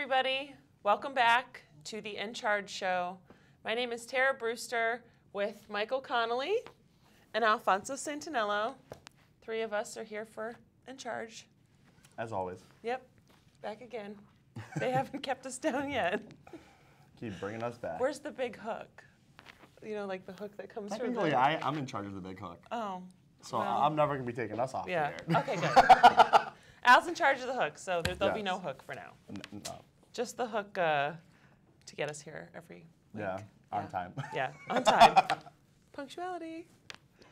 everybody. Welcome back to the In Charge Show. My name is Tara Brewster with Michael Connolly and Alfonso Santinello. Three of us are here for In Charge. As always. Yep, back again. They haven't kept us down yet. Keep bringing us back. Where's the big hook? You know, like the hook that comes from Technically, the... I'm in charge of the big hook. Oh. So well. I'm never going to be taking us off Yeah, the air. okay, good. Al's in charge of the hook, so there'll be no hook for now. No. Just the hook to get us here every week. Yeah, on time. Yeah, on time. Punctuality.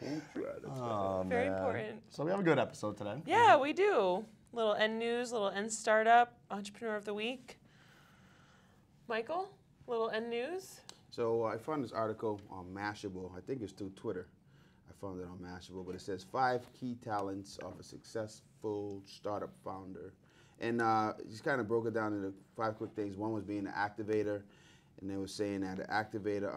Oh, Very man. important. So we have a good episode today. Yeah, we do. Little end news, little end startup, entrepreneur of the week. Michael, little end news. So I found this article on Mashable. I think it's through Twitter. I found it on Mashable, but it says 5 key talents of a successful startup founder. And just kind of broke it down into 5 quick things. One was being an activator, and they were saying that an activator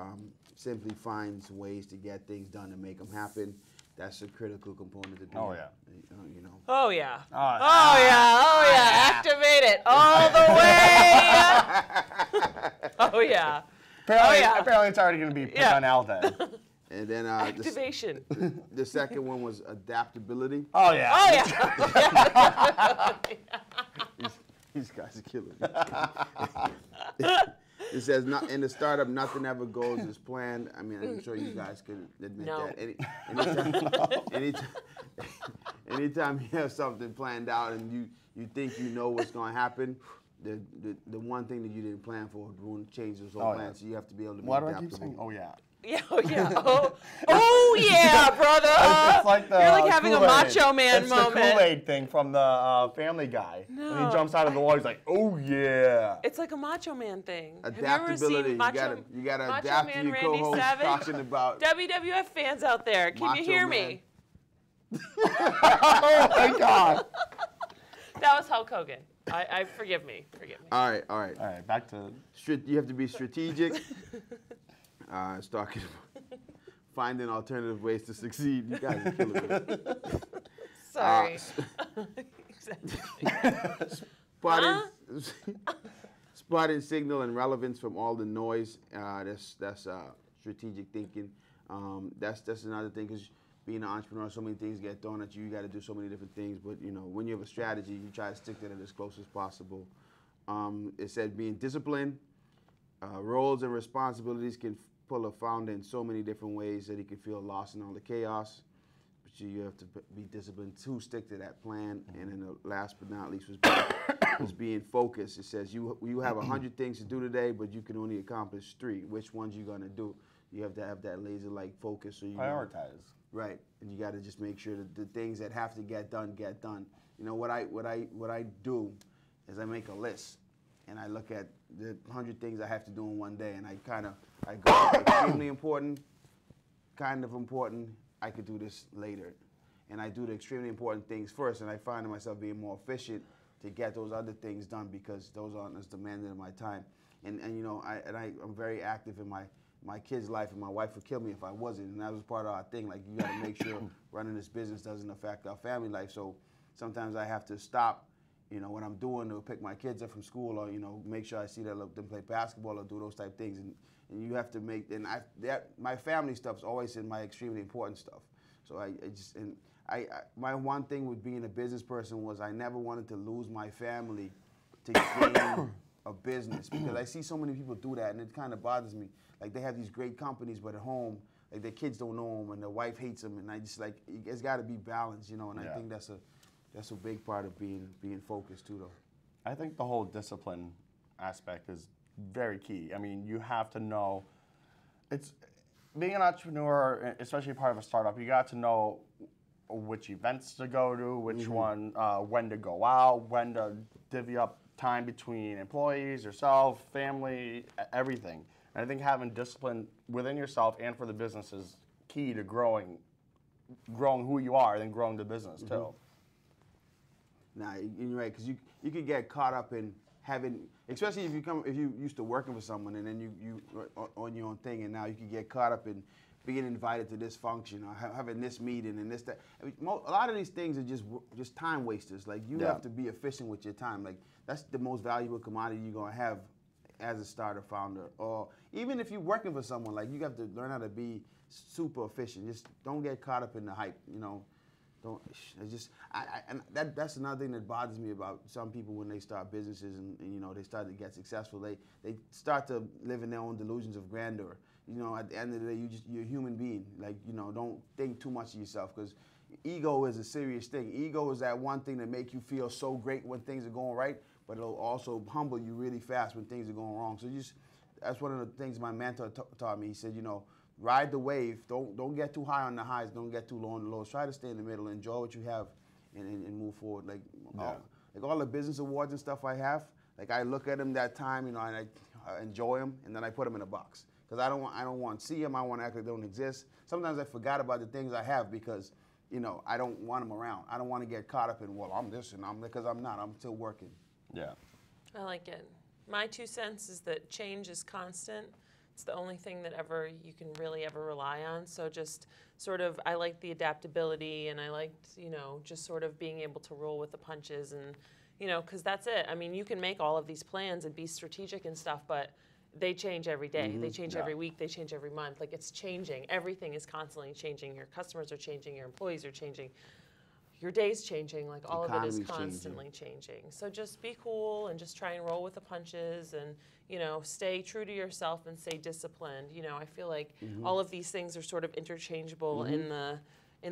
simply finds ways to get things done and make them happen. That's a critical component to being, Oh, yeah. You know. Oh, yeah. Oh, yeah. Activate it all the way. Oh, yeah. Apparently it's already going to be put on Al then. And then Activation. the second one was adaptability. Oh, yeah. Oh, yeah. These guys are killing me. It says, in the startup, nothing ever goes as planned. I mean, I'm sure you guys can admit that. Anytime you have something planned out and you think you know what's going to happen, the one thing that you didn't plan for will change this whole plan. So you have to be able to be adaptable. Why do I keep saying, oh, yeah? Yeah, oh yeah, brother. It's like the You're like having a Macho Man moment. It's the Kool-Aid thing from the Family Guy. No. When he jumps out of the wall, he's like, oh yeah. It's like a Macho Man thing. Adaptability. You gotta adapt to your co-host talking about WWF fans out there. Can you hear me? Oh my God. That was Hulk Hogan. I forgive me. All right. Back to you have to be strategic. It's talking about finding alternative ways to succeed. You guys are killing me. Sorry. Spotting signal and relevance from all the noise. That's strategic thinking. That's another thing, because being an entrepreneur, so many things get thrown at you. You got to do so many different things. But when you have a strategy, you try to stick to it as close as possible. It said being disciplined. Roles and responsibilities can pull a founder in so many different ways that he can feel lost in all the chaos. But you have to be disciplined to stick to that plan. And then the last but not least was being focused. It says you have 100 things to do today, but you can only accomplish 3. Which ones you gonna do? You have to have that laser-like focus. So you prioritize. Right, and you got to just make sure that the things that have to get done get done. You know what I do is I make a list. And I look at the 100 things I have to do in one day, and I go extremely important, kind of important, I could do this later. And I do the extremely important things first, and I find myself being more efficient to get those other things done because those aren't as demanding of my time. And I'm very active in my kid's life, and my wife would kill me if I wasn't. And that was part of our thing. Like, you got to make sure running this business doesn't affect our family life. So sometimes I have to stop what I'm doing to pick my kids up from school, or make sure I see them play basketball or do those type things, and you have to make. And my family stuff's always in my extremely important stuff. So my one thing with being a business person was I never wanted to lose my family to gain a business, because I see so many people do that, and it kind of bothers me. Like, they have these great companies, but at home, like, their kids don't know them, and their wife hates them, and I just it's got to be balanced, and I think that's a big part of being focused too, though. I think the whole discipline aspect is very key. I mean, you have to know, it's being an entrepreneur, especially part of a startup, you got to know which events to go to, which one, when to go out, when to divvy up time between employees, yourself, family, everything. And I think having discipline within yourself and for the business is key to growing who you are, and then growing the business too. Nah, you're right, because you could get caught up in having, especially if you used to working for someone, and then you on your own thing, and now you can get caught up in being invited to this function or having this meeting and this that. I mean, a lot of these things are just time wasters. Like you have to be efficient with your time. Like that's the most valuable commodity you're gonna have as a starter founder, or even if you're working for someone. Like you have to learn how to be super efficient. Just don't get caught up in the hype. You know, don't. It's just that's another thing that bothers me about some people when they start businesses and you know they start to get successful. They start to live in their own delusions of grandeur. You know, at the end of the day, you're a human being. Like, you know, don't think too much of yourself, because ego is a serious thing. Ego is that one thing that make you feel so great when things are going right, but it'll also humble you really fast when things are going wrong. So that's one of the things my mentor taught me. He said, you know, ride the wave. Don't get too high on the highs. Don't get too low on the lows. Try to stay in the middle. Enjoy what you have, and move forward. Like all the business awards and stuff I have. Like I look at them that time, you know, and I enjoy them, and then I put them in a box. Because I don't want to see them. I want to act like they don't exist. Sometimes I forgot about the things I have because, you know, I don't want them around. I don't want to get caught up in, well, I'm this and because I'm not. I'm still working. Yeah. I like it. My 2 cents is that change is constant. It's the only thing that you can really ever rely on. So just sort of, I like the adaptability, and I liked, you know, just sort of being able to roll with the punches, and, you know, because that's it. I mean, you can make all of these plans and be strategic and stuff, but they change every day. They change every week. They change every month. Like, it's changing. Everything is constantly changing. Your customers are changing. Your employees are changing. Your day's changing. Like, all of it is constantly changing. So just be cool and just try and roll with the punches, and, you know, stay true to yourself and stay disciplined. You know, I feel like all of these things are sort of interchangeable in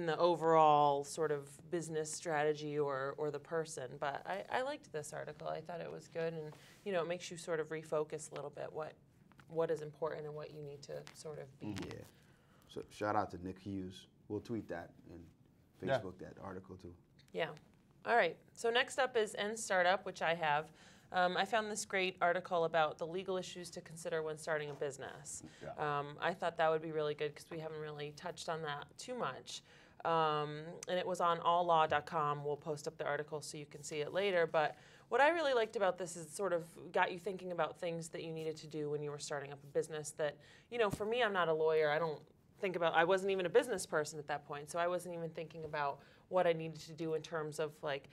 the overall sort of business strategy or the person. But I liked this article. I thought it was good, and, you know, it makes you sort of refocus a little bit what is important and what you need to sort of be. Yeah. So shout out to Nick Hughes. We'll tweet that and Facebook that article too. Yeah. All right. So next up is End Startup, which I have. I found this great article about the legal issues to consider when starting a business. Yeah. I thought that would be really good because we haven't really touched on that too much. And it was on alllaw.com. We'll post up the article so you can see it later. But what I really liked about this is it sort of got you thinking about things that you needed to do when you were starting up a business that, you know, for me, I'm not a lawyer. I wasn't even a business person at that point. So I wasn't even thinking about what I needed to do in terms of like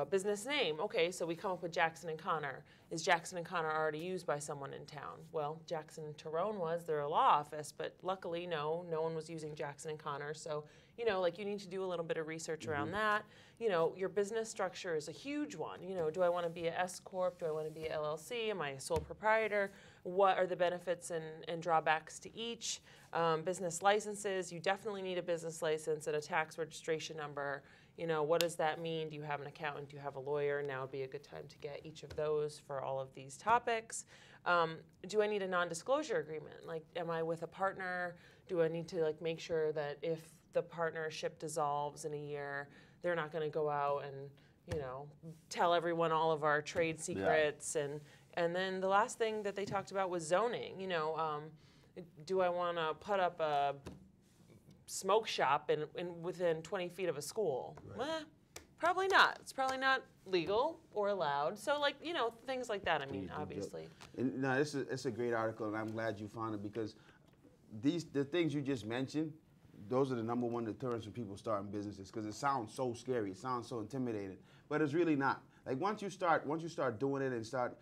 business name. Okay, so we come up with Jackson and Connor. Is Jackson and Connor already used by someone in town? Well, Jackson and Tyrone was. They're a law office, but luckily, no one was using Jackson and Connor. So, you know, like you need to do a little bit of research around that. You know, your business structure is a huge one. You know, do I want to be a S Corp? Do I want to be a LLC? Am I a sole proprietor? What are the benefits and drawbacks to each? Business licenses, you definitely need a business license and a tax registration number. You know, what does that mean? Do you have an accountant? Do you have a lawyer? Now would be a good time to get each of those for all of these topics. Do I need a non-disclosure agreement? Like, am I with a partner? Do I need to like make sure that if the partnership dissolves in a year, they're not going to go out and, you know, tell everyone all of our trade secrets? Yeah. And then the last thing that they talked about was zoning. You know, do I want to put up a smoke shop within 20 feet of a school? Right. Probably not. It's probably not legal or allowed. So, like, you know, things like that. I mean, obviously. And, no, it's a great article, and I'm glad you found it, because the things you just mentioned, those are the #1 deterrents for people starting businesses, because it sounds so scary. It sounds so intimidating, but it's really not. Like once you start doing it and start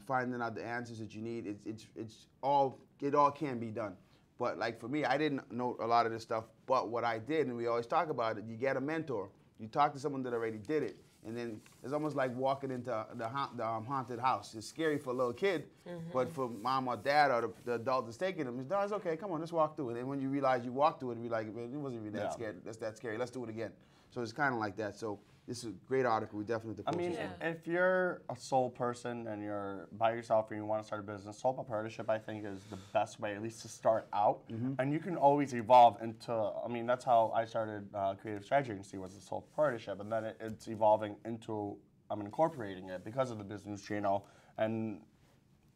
finding out the answers that you need, it all can be done. But like for me, I didn't know a lot of this stuff, but what I did, and we always talk about it, you get a mentor. You talk to someone that already did it, and then it's almost like walking into the haunted house. It's scary for a little kid, but for mom or dad or the adult that's taking them, it's okay, come on, let's walk through it. And when you realize you walked through it, you're like, it wasn't even that scary. That's that scary. Let's do it again. So it's kind of like that. So this is a great article. We definitely have to post it. If you're a sole person and you're by yourself and you want to start a business, sole proprietorship, I think, is the best way, at least to start out. And you can always evolve into, I mean, that's how I started Creative Strategy Agency, was a sole proprietorship. And then it's evolving into, I'm incorporating it because of the business channel and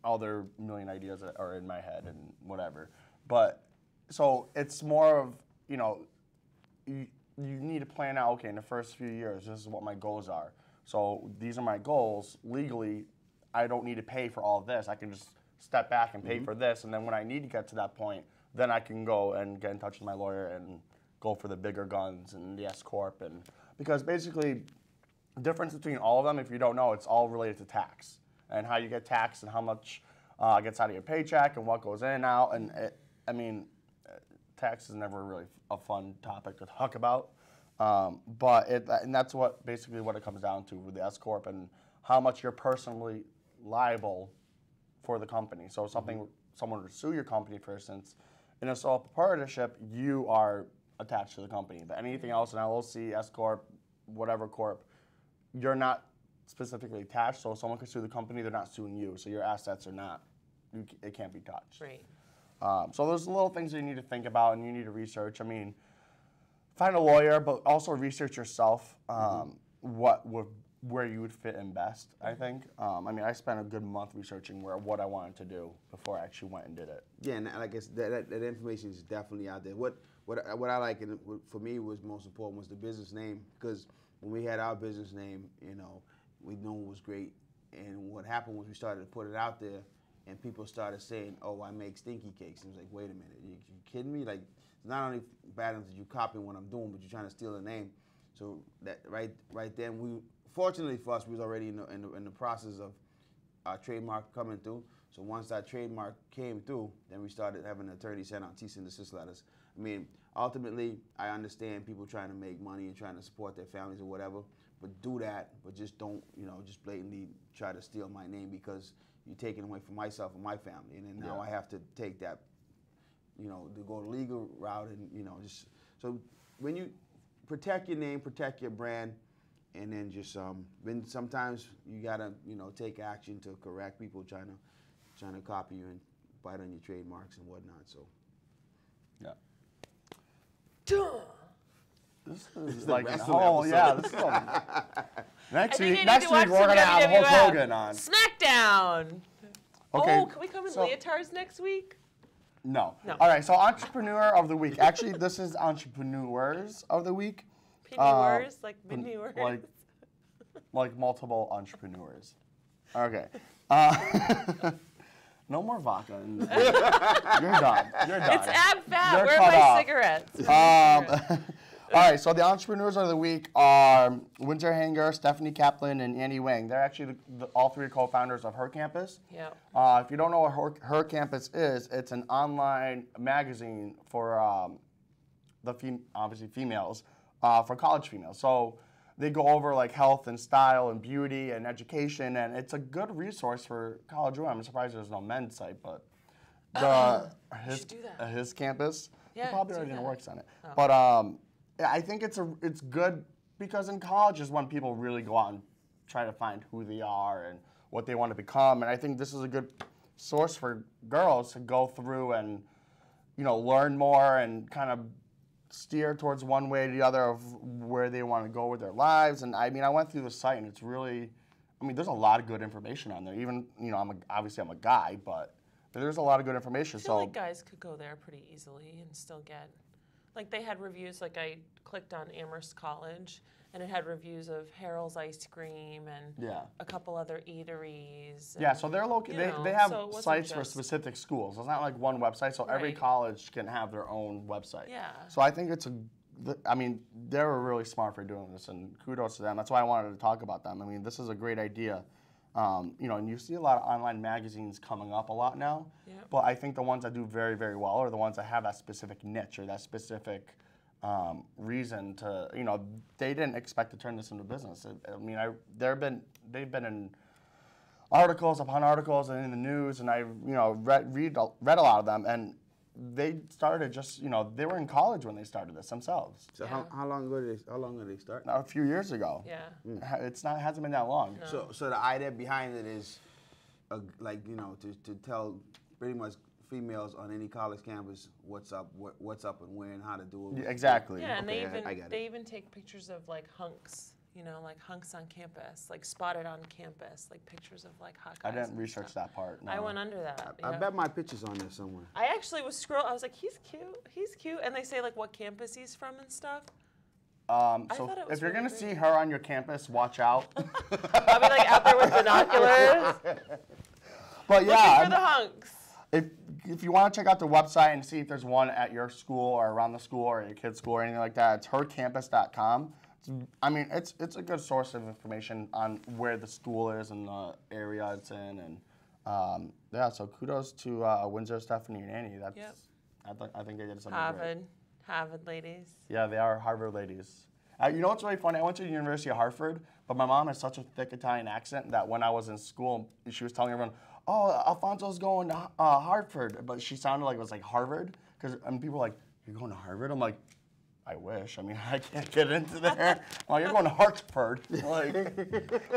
other million ideas that are in my head and whatever. But, so it's more of, you know, you need to plan out, okay, in the first few years, this is what my goals are. So these are my goals. Legally, I don't need to pay for all of this. I can just step back and pay for this. And then when I need to get to that point, then I can go and get in touch with my lawyer and go for the bigger guns and the S corp, and because basically, the difference between all of them, if you don't know, it's all related to tax and how you get taxed and how much gets out of your paycheck and what goes in and out. And tax is never really a fun topic to talk about, and that's basically what it comes down to with the S corp and how much you're personally liable for the company. So if someone would sue your company, for instance, in a sole proprietorship, you are attached to the company. But anything else, an LLC, S corp, whatever corp, you're not specifically attached. So if someone could sue the company, they're not suing you. So your assets are not, it can't be touched. Right. So there's little things that you need to think about and you need to research. I mean, find a lawyer, but also research yourself where you would fit in best, I think. I mean, I spent a good month researching what I wanted to do before I actually went and did it. Yeah, and I guess that information is definitely out there. What I like, and for me was most important, was the business name, because when we had our business name, we knew it was great. And what happened was we started to put it out there, and people started saying, "Oh, I make stinky cakes." And it was like, wait a minute, you kidding me? Like, it's not only bad enough that you copying what I'm doing, but you're trying to steal the name. So that right then, fortunately for us, we was already in the process of our trademark coming through. So once that trademark came through, then we started having an attorney send out cease and desist letters. I mean, ultimately, I understand people trying to make money and trying to support their families or whatever, but do that, but just don't, just blatantly try to steal my name, because you're taking away from myself and my family. And then now I have to take that, to go the legal route, and, just, so when you protect your name, protect your brand, and then just, then sometimes you gotta, take action to correct people trying to copy you and bite on your trademarks and whatnot, so. Yeah. Duh. This is the like wrestling this is next week we're gonna have Hulk Hogan on. SmackDown. Okay, Oh, can we come in leotards next week? No. All right, so Entrepreneur of the Week. Actually, this is Entrepreneurs of the Week. Pennywords, like manures. Like multiple entrepreneurs. Okay. No more vodka. You're done. You're done. It's ab fat. You're Where cut are my off. cigarettes? All right, so the entrepreneurs of the week are Winter Hanger, Stephanie Kaplan, and Annie Wang. They're actually all three co-founders of Her Campus. Yeah. If you don't know what Her Campus is, it's an online magazine for obviously females, for college females. So they go over like health and style and beauty and education, and it's a good resource for college women. I'm surprised there's no men's site, but his campus, Yeah, he probably do already that. works on it. Oh. But yeah, I think it's good because in college is when people really go out and try to find who they are and what they want to become. And I think this is a good source for girls to go through and, learn more and kind of steer towards one way or the other of where they want to go with their lives. And I mean, I went through the site and it's really, there's a lot of good information on there. Even, obviously I'm a guy, but there's a lot of good information. I feel like guys could go there pretty easily and still get, like they had reviews, like I clicked on Amherst College and it had reviews of Harold's Ice Cream and a couple other eateries. Yeah, so they're they have sites for specific schools. It's not like one website, so every college can have their own website. Yeah. So I think they were really smart for doing this, and kudos to them. That's why I wanted to talk about them. This is a great idea. And you see a lot of online magazines coming up a lot now, but I think the ones that do very, very well are the ones that have that specific niche or that specific reason to, they didn't expect to turn this into business. They've been in articles upon articles and in the news, and I, read a lot of them, and they started just, they were in college when they started this themselves. So how long ago did they start? A few years ago. Yeah. It hasn't been that long. No. So the idea behind it is, to tell pretty much females on any college campus what's up and where and how to do it. Yeah, exactly. Yeah, and Okay, they even take pictures of like hunks. Like hunks on campus, like spotted on campus, like pictures of like hot guys. I didn't and research stuff. that part. No. I went under that. I bet my picture's on there somewhere. I actually was scrolling. I was like, he's cute, and they say like what campus he's from and stuff. So thought it was if you're really gonna see her on your campus, watch out. I'll be like out there with binoculars, But looking yeah, for the hunks. if you want to check out the website and see if there's one at your school or around the school or your kid's school or anything like that, it's hercampus.com. It's a good source of information on where the school is and the area it's in, and yeah. So kudos to Windsor, Stephanie, and Annie. That's I think they did something great. Harvard ladies. Yeah, they are Harvard ladies. You know what's really funny? I went to the University of Hartford, but my mom has such a thick Italian accent that when I was in school, she was telling everyone, "Oh, Alfonso's going to Hartford," but she sounded like it was like Harvard, and people were like, "You're going to Harvard?" I'm like, I wish. I mean, I can't get into there. Oh, you're going to Hartford. Like,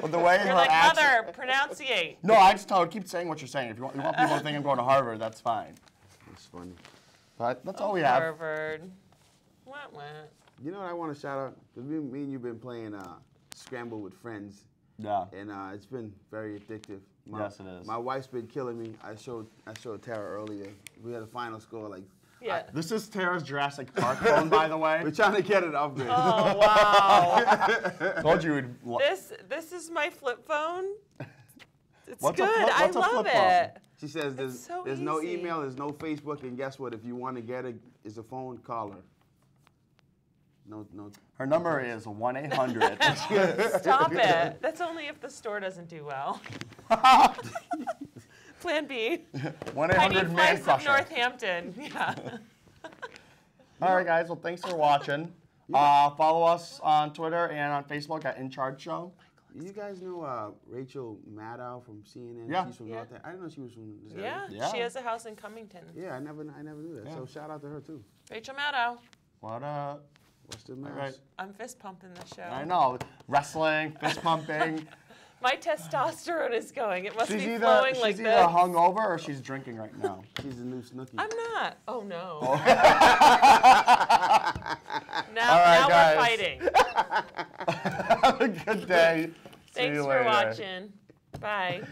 but the way You're her like, accent. Mother, pronunciate. No, I just tell her, keep saying what you're saying. If you want people to think I'm going to Harvard, that's fine. That's funny. But that's all we have. Harvard. Wah, wah. You know what I want to shout out? Because me and you've been playing Scramble with friends. Yeah. And it's been very addictive. Yes, it is. My wife's been killing me. I showed Tara earlier. We had a final score like. Yeah. This is Tara's Jurassic Park phone, by the way. We're trying to get it upgraded. Oh, wow. Told you we'd. This is my flip phone. It's What's a good. flip- I what's a love flip it. phone? She says there's so no easy. email, there's no Facebook, and guess what? If you want to get it, it's a phone, call her. No. Her number is 1-800. Stop it. That's only if the store doesn't do well. Plan B. 1-800 Tiny Man Slice of Crusher. Northampton. Yeah. All right, guys. Well, thanks for watching. Follow us on Twitter and on Facebook at In Charge Show. You guys know Rachel Maddow from CNN? Yeah. She's from North. I didn't know she was from this Yeah. area. Yeah. She has a house in Cummington. Yeah, I never knew that. Yeah. So shout out to her too. Rachel Maddow. What up? What's the All matter? right. I'm fist pumping the show. I know. Wrestling, fist pumping. My testosterone is going. It must She's be either flowing like she's this. either hungover or she's drinking right now. She's the new Snooki. I'm not. Oh no. All Now right, guys. we're fighting. Have a good day. See Thanks you for later. watching. Bye.